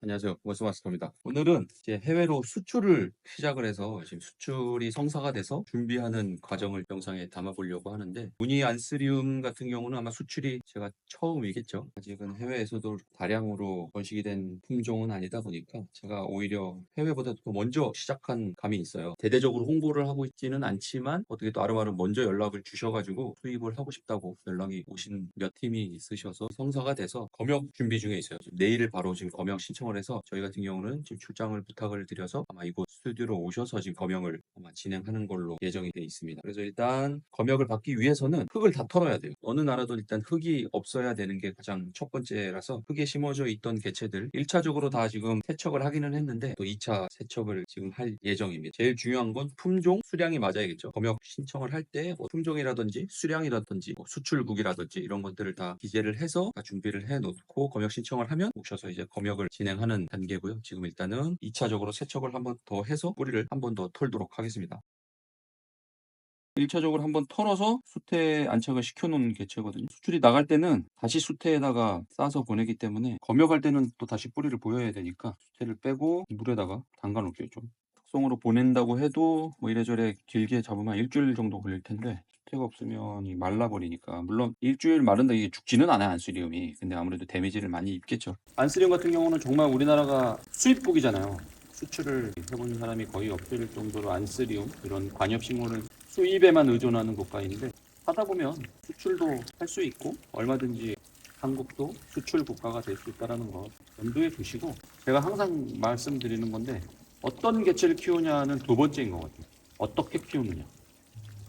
안녕하세요. 머스마스터입니다. 오늘은 이제 해외로 수출을 시작을 해서 지금 수출이 성사가 돼서 준비하는 과정을 영상에 담아보려고 하는데, 무늬 안스리움 같은 경우는 아마 수출이 제가 처음이겠죠. 아직은 해외에서도 다량으로 번식이 된 품종은 아니다 보니까 제가 오히려 해외보다 더 먼저 시작한 감이 있어요. 대대적으로 홍보를 하고 있지는 않지만 어떻게 또 아름아름 먼저 연락을 주셔가지고 수입을 하고 싶다고 연락이 오신 몇 팀이 있으셔서 성사가 돼서 검역 준비 중에 있어요. 지금 내일 바로 지금 검역 신청을 해서 저희 같은 경우는 지금 출장을 부탁을 드려서 아마 이곳 스튜디오로 오셔서 지금 검역을 아마 진행하는 걸로 예정이 돼 있습니다. 그래서 일단 검역을 받기 위해서는 흙을 다 털어야 돼요. 어느 나라도 일단 흙이 없어야 되는 게 가장 첫 번째라서 흙에 심어져 있던 개체들 1차적으로 다 지금 세척을 하기는 했는데 또 2차 세척을 지금 할 예정입니다. 제일 중요한 건 품종, 수량이 맞아야겠죠. 검역 신청을 할 때 뭐 품종이라든지 수량이라든지 뭐 수출국이라든지 이런 것들을 다 기재를 해서 다 준비를 해 놓고 검역 신청을 하면 오셔서 이제 검역을 진행하는 단계고요. 지금 일단은 2차적으로 세척을 한번 더 해서 뿌리를 한 번 더 털도록 하겠습니다. 1차적으로 한번 털어서 수태에 안착을 시켜놓은 개체거든요. 수출이 나갈 때는 다시 수태에다가 싸서 보내기 때문에 검역할 때는 또 다시 뿌리를 보여야 되니까 수태를 빼고 물에다가 담가 놓을게요. 좀 숙성으로 보낸다고 해도 뭐 이래저래 길게 잡으면 일주일 정도 걸릴 텐데 수태가 없으면 이 말라버리니까, 물론 일주일 마른다 이게 죽지는 않아요, 안스리움이. 근데 아무래도 데미지를 많이 입겠죠. 안스리움 같은 경우는 정말 우리나라가 수입국이잖아요. 수출을 해본 사람이 거의 없을 정도로 안스리움 이런 관엽식물을 수입에만 의존하는 국가인데, 하다 보면 수출도 할 수 있고 얼마든지 한국도 수출 국가가 될 수 있다는 거 염두에 두시고, 제가 항상 말씀드리는 건데 어떤 개체를 키우냐는 두 번째인 것 같아요. 어떻게 키우느냐.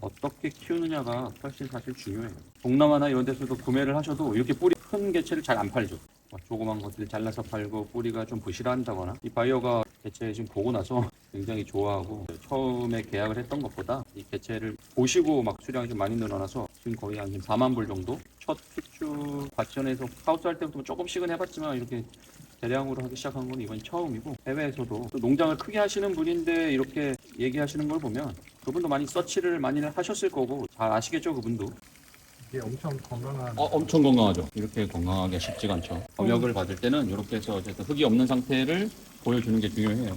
어떻게 키우느냐가 훨씬 사실 중요해요. 동남아나 이런 데서도 구매를 하셔도 이렇게 뿌리 큰 개체를 잘 안 팔죠. 조그만 것들 잘라서 팔고 뿌리가 좀 부실한다거나. 이 바이어가 개체 지금 보고 나서 굉장히 좋아하고, 처음에 계약을 했던 것보다 이 개체를 보시고 막 수량이 좀 많이 늘어나서 지금 거의 한 4만 불 정도. 첫 수출 과천에서 하우스 할 때부터 조금씩은 해봤지만 이렇게 대량으로 하기 시작한 건 이번이 처음이고, 해외에서도 또 농장을 크게 하시는 분인데 이렇게 얘기하시는 걸 보면 그분도 많이 서치를 많이 하셨을 거고 잘 아시겠죠, 그분도. 이게 엄청 건강한 엄청 건강하죠. 이렇게 건강하게 쉽지가 않죠. 검역을 받을 때는 이렇게 해서 어쨌든 흙이 없는 상태를 보여주는 게 중요해요.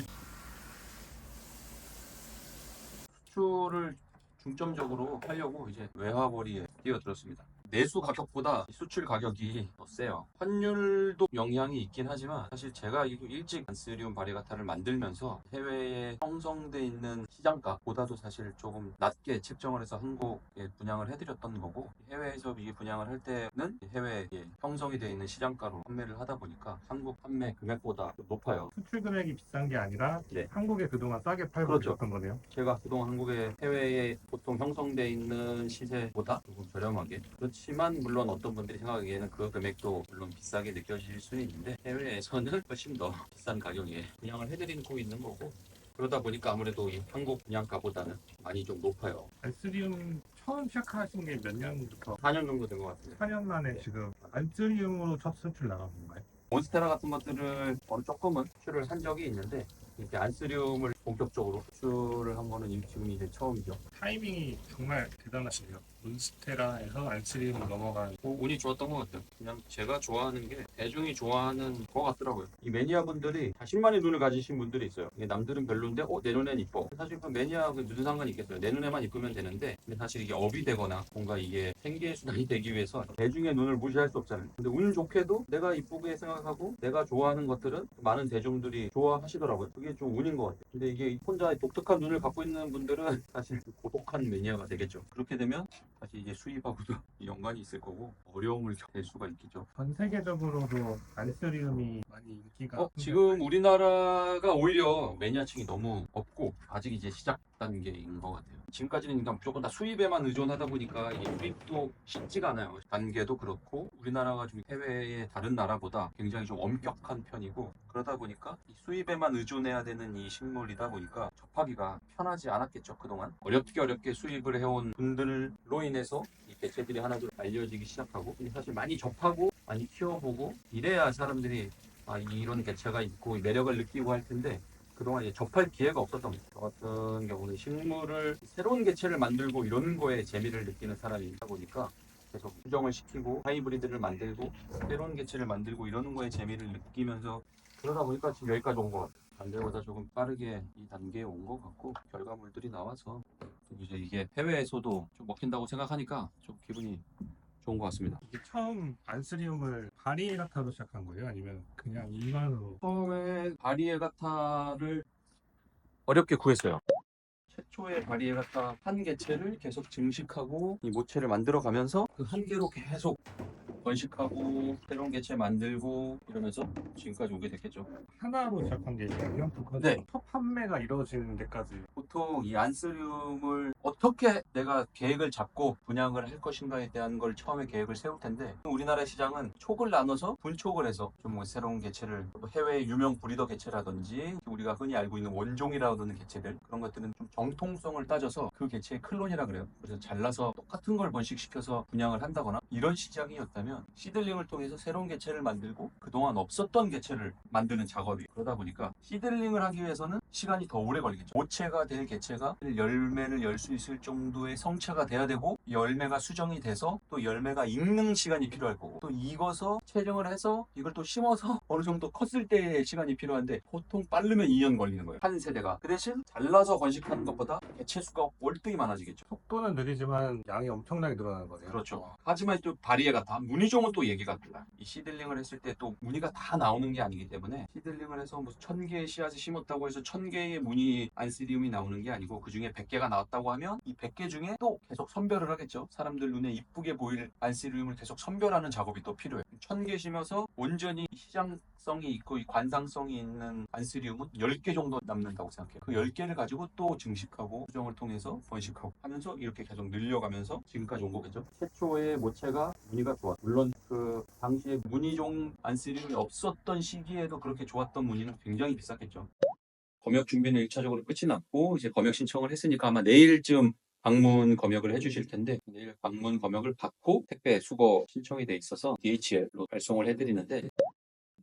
수출을 중점적으로 하려고 이제 외화벌이에 뛰어들었습니다. 내수 가격보다 수출 가격이 더 세요. 환율도 영향이 있긴 하지만 사실 제가 일찍 안스리움 바리가타를 만들면서 해외에 형성돼 있는 시장가보다도 사실 조금 낮게 책정을 해서 한국에 분양을 해드렸던 거고, 해외에서 이 분양을 할 때는 해외에 형성이 돼 있는 시장가로 판매를 하다 보니까 한국 판매 금액보다 높아요. 수출 금액이 비싼 게 아니라 네. 한국에 그동안 싸게 팔고 그렇죠. 있었던 거네요. 제가 그동안 한국에 해외에 보통 형성돼 있는 시세보다 조금 저렴하게, 그렇지만 물론 어떤 분들이 생각하기에는 그 금액도 물론 비싸게 느껴질 수는 있는데 해외에서는 훨씬 더 비싼 가격에 분양을 해드리고 있는 거고, 그러다 보니까 아무래도 이 한국 분양가보다는 많이 좀 높아요. 안스리움 처음 시작하신 게 몇 년부터? 4년 정도 된 것 같습니다. 4년 만에 네. 지금 안스리움으로 첫 수출 나간 건가요? 몬스테라 같은 것들을 조금은 수출을 한 적이 있는데, 이렇게 안스리움을 본격적으로 수출을 한 거는 지금 이제 처음이죠. 타이밍이 정말 대단하시네요. 몬스테라에서 안스리움으로 넘어간. 운이 좋았던 것 같아요. 그냥 제가 좋아하는 게 대중이 좋아하는 것 같더라고요. 이 매니아분들이 자신만의 눈을 가지신 분들이 있어요. 이게 남들은 별론데 내 눈엔 이뻐. 사실 그 매니아 무슨 상관이 있겠어요. 내 눈에만 이쁘면 되는데, 근데 사실 이게 업이 되거나 뭔가 이게 생계 수단이 되기 위해서 대중의 눈을 무시할 수 없잖아요. 근데 운 좋게도 내가 이쁘게 생각하고 내가 좋아하는 것들은 많은 대중들이 좋아하시더라고요. 그게 좀 운인 것 같아요. 근데 이게 혼자 독특한 눈을 갖고 있는 분들은 사실 고독한 매니아가 되겠죠. 그렇게 되면 사실 이제 수입하고도 연관이 있을 거고 어려움을 겪을 수가 있겠죠. 전 세계적으로도 안스리움이 많이 인기가 지금 우리나라가 오히려 매니아층이 너무 없고 아직 이제 시작 단계인 것 같아요. 지금까지는 그러니까 무조건 다 수입에만 의존하다 보니까 이게 수입도 쉽지가 않아요. 단계도 그렇고 우리나라가 좀 해외의 다른 나라보다 굉장히 좀 엄격한 편이고, 그러다 보니까 이 수입에만 의존해야 되는 이 식물이다 보니까 접하기가 편하지 않았겠죠. 그동안 어렵게 수입을 해온 분들로 인해서 이 개체들이 하나둘 알려지기 시작하고, 근데 사실 많이 접하고 많이 키워보고 이래야 사람들이 이런 개체가 있고 매력을 느끼고 할 텐데, 그동안 이제 접할 기회가 없었던 거죠. 저 같은 경우는 식물을 새로운 개체를 만들고 이런 거에 재미를 느끼는 사람이다 보니까 계속 수정을 시키고 하이브리드를 만들고 새로운 개체를 만들고 이러는 거에 재미를 느끼면서 그러다 보니까 지금 여기까지 온 것 같아요. 반대보다 조금 빠르게 이 단계에 온 것 같고 결과물들이 나와서 이제 이게 해외에서도 좀 먹힌다고 생각하니까 좀 기분이 좋은 것 같습니다. 이게 처음 안스리움을 바리에가타로 시작한 거예요? 아니면 그냥 일반으로? 처음에 바리에가타를 어렵게 구했어요. 최초의 바리에가타 한 개체를 계속 증식하고 이 모체를 만들어 가면서 그 한 개로 계속 번식하고 새로운 개체 만들고 이러면서 지금까지 오게 됐겠죠. 하나로 시작한 게 아니에요? 네. 첫 판매가 이루어지는 데까지. 보통 이 안스리움을 어떻게 내가 계획을 잡고 분양을 할 것인가에 대한 걸 처음에 계획을 세울 텐데 우리나라 시장은 촉을 나눠서 분촉을 해서 좀 뭐 새로운 개체를 해외 유명 브리더 개체라든지 우리가 흔히 알고 있는 원종이라고 하는 개체들 그런 것들은 좀 정통성을 따져서 그 개체의 클론이라 그래요. 그래서 잘라서 똑같은 걸 번식시켜서 분양을 한다거나 이런 시장이었다면 시들링을 통해서 새로운 개체를 만들고 그동안 없었던 개체를 만드는 작업이 그러다 보니까 시들링을 하기 위해서는 시간이 더 오래 걸리겠죠. 모체가 될 개체가 열매를 열 수 있을 정도의 성체가 돼야 되고 열매가 수정이 돼서 또 열매가 익는 시간이 필요할 거고 또 익어서 체정을 해서 이걸 또 심어서 어느 정도 컸을 때의 시간이 필요한데 보통 빠르면 2년 걸리는 거예요. 한 세대가. 그 대신 잘라서 건식하는 것보다 개체 수가 월등히 많아지겠죠. 속도는 느리지만 양이 엄청나게 늘어나는 거네요. 그렇죠. 하지만 또 바리에가타, 무늬종은 또 얘기가 달라요. 이 시들링을 했을 때 또 무늬가 다 나오는 게 아니기 때문에 시들링을 해서 무슨 1000개의 씨앗을 심었다고 해서 1000개의 무늬 안스리움이 나오는 게 아니고 그 중에 100개가 나왔다고 하면 이 100개 중에 또 계속 선별을 하겠죠. 사람들 눈에 이쁘게 보일 안스리움을 계속 선별하는 작업이 또 필요해요. 1000개 심어서 온전히 시장성이 있고 이 관상성이 있는 안스리움은 10개 정도 남는다고 생각해요. 그 10개를 가지고 또 증식하고 수정을 통해서 번식하고 하면서 이렇게 계속 늘려가면서 지금까지 온 거겠죠. 최초의 모체가 무늬가 좋아. 물론 그 당시에 무늬종 안스리움이 없었던 시기에도 그렇게 좋았던 무늬는 굉장히 비쌌겠죠. 검역 준비는 1차적으로 끝이 났고 이제 검역 신청을 했으니까 아마 내일쯤 방문 검역을 해주실 텐데 내일 방문 검역을 받고 택배 수거 신청이 돼 있어서 DHL로 발송을 해드리는데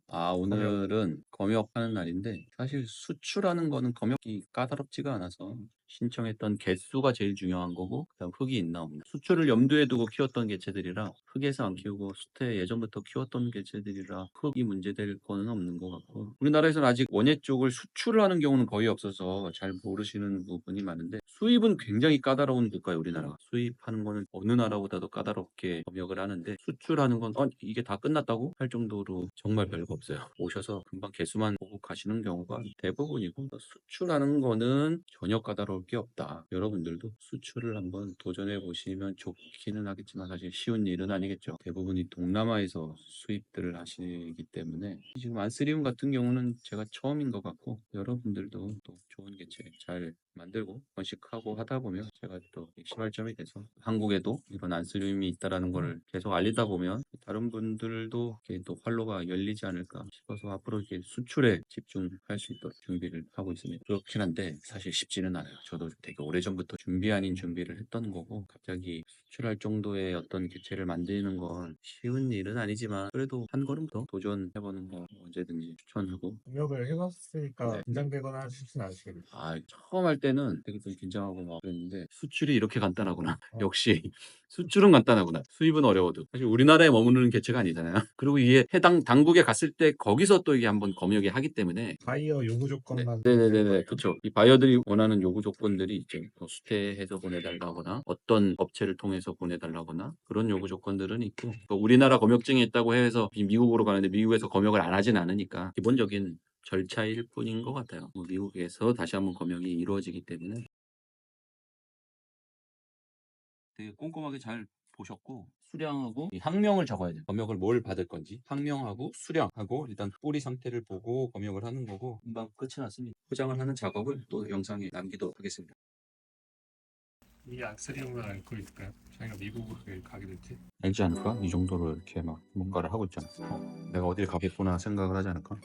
오늘은 검역하는 날인데 사실 수출하는 거는 검역이 까다롭지가 않아서 신청했던 개수가 제일 중요한 거고 그다음 흙이 있나 없나 수출을 염두에 두고 키웠던 개체들이라 흙에서 안 키우고 수태 예전부터 키웠던 개체들이라 흙이 문제될 거는 없는 것 같고 우리나라에서는 아직 원예 쪽을 수출을 하는 경우는 거의 없어서 잘 모르시는 부분이 많은데 수입은 굉장히 까다로운 국가예요. 우리나라가 수입하는 거는 어느 나라보다도 까다롭게 검역을 하는데 수출하는 건 이게 다 끝났다고 할 정도로 정말 별거 없어요. 오셔서 금방 개수만 보고 가시는 경우가 대부분이고 수출하는 거는 전혀 까다로울 게 없다. 여러분들도 수출을 한번 도전해 보시면 좋기는 하겠지만 사실 쉬운 일은 아니겠죠. 대부분이 동남아에서 수입들을 하시기 때문에 지금 안스리움 같은 경우는 제가 처음인 것 같고 여러분들도 또 좋은 개체 잘 만들고 번식하고 하다 보면 제가 또 시발점이 돼서 한국에도 이런 안스리움이 있다라는 걸 계속 알리다 보면 다른 분들도 이렇게 또 활로가 열리지 않을까 싶어서 앞으로 이렇게 수출에 집중할 수 있도록 준비를 하고 있습니다. 그렇긴 한데 사실 쉽지는 않아요. 저도 되게 오래전부터 준비 아닌 준비를 했던 거고 갑자기 수출할 정도의 어떤 개체를 만드는 건 쉬운 일은 아니지만 그래도 한 걸음 더 도전해보는 거 언제든지 추천하고 검역을 해봤으니까 네. 긴장되거나 하시진 않으시겠네요. 처음 할 때는 되게 좀 긴장하고 막 그랬는데 수출이 이렇게 간단하구나. 어. 역시 수출은 간단하구나. 수입은 어려워도. 사실 우리나라에 머무르는 개체가 아니잖아요. 그리고 이게 해당 당국에 갔을 때 거기서 또 이게 한번 검역이 하기 때문에 바이어 요구 조건만 네네네네 그렇죠. 이 바이어들이 원하는 요구 조건들이 있죠. 뭐 수태해서 보내달라거나 어떤 업체를 통해서 보내달라거나 그런 요구 조건들은 있고 또 우리나라 검역증이 있다고 해서 미국으로 가는데 미국에서 검역을 안 하진 않으니까 기본적인 절차일 뿐인 것 같아요. 뭐 미국에서 다시 한번 검역이 이루어지기 때문에 되게 꼼꼼하게 잘 보셨고 수량하고 이 항명을 적어야 돼요. 검역을 뭘 받을 건지 항명하고 수량하고 일단 뿌리 상태를 보고 검역을 하는 거고 금방 끝이 났습니다. 포장을 하는 작업을 또 영상에 남기도록 하겠습니다. 이 안스리움을 알고 있을까요? 자기가 미국을 가게 될지. 알지 않을까? 이 정도로 이렇게 막 뭔가를 하고 있잖아. 내가 어딜 가겠구나 생각을 하지 않을까?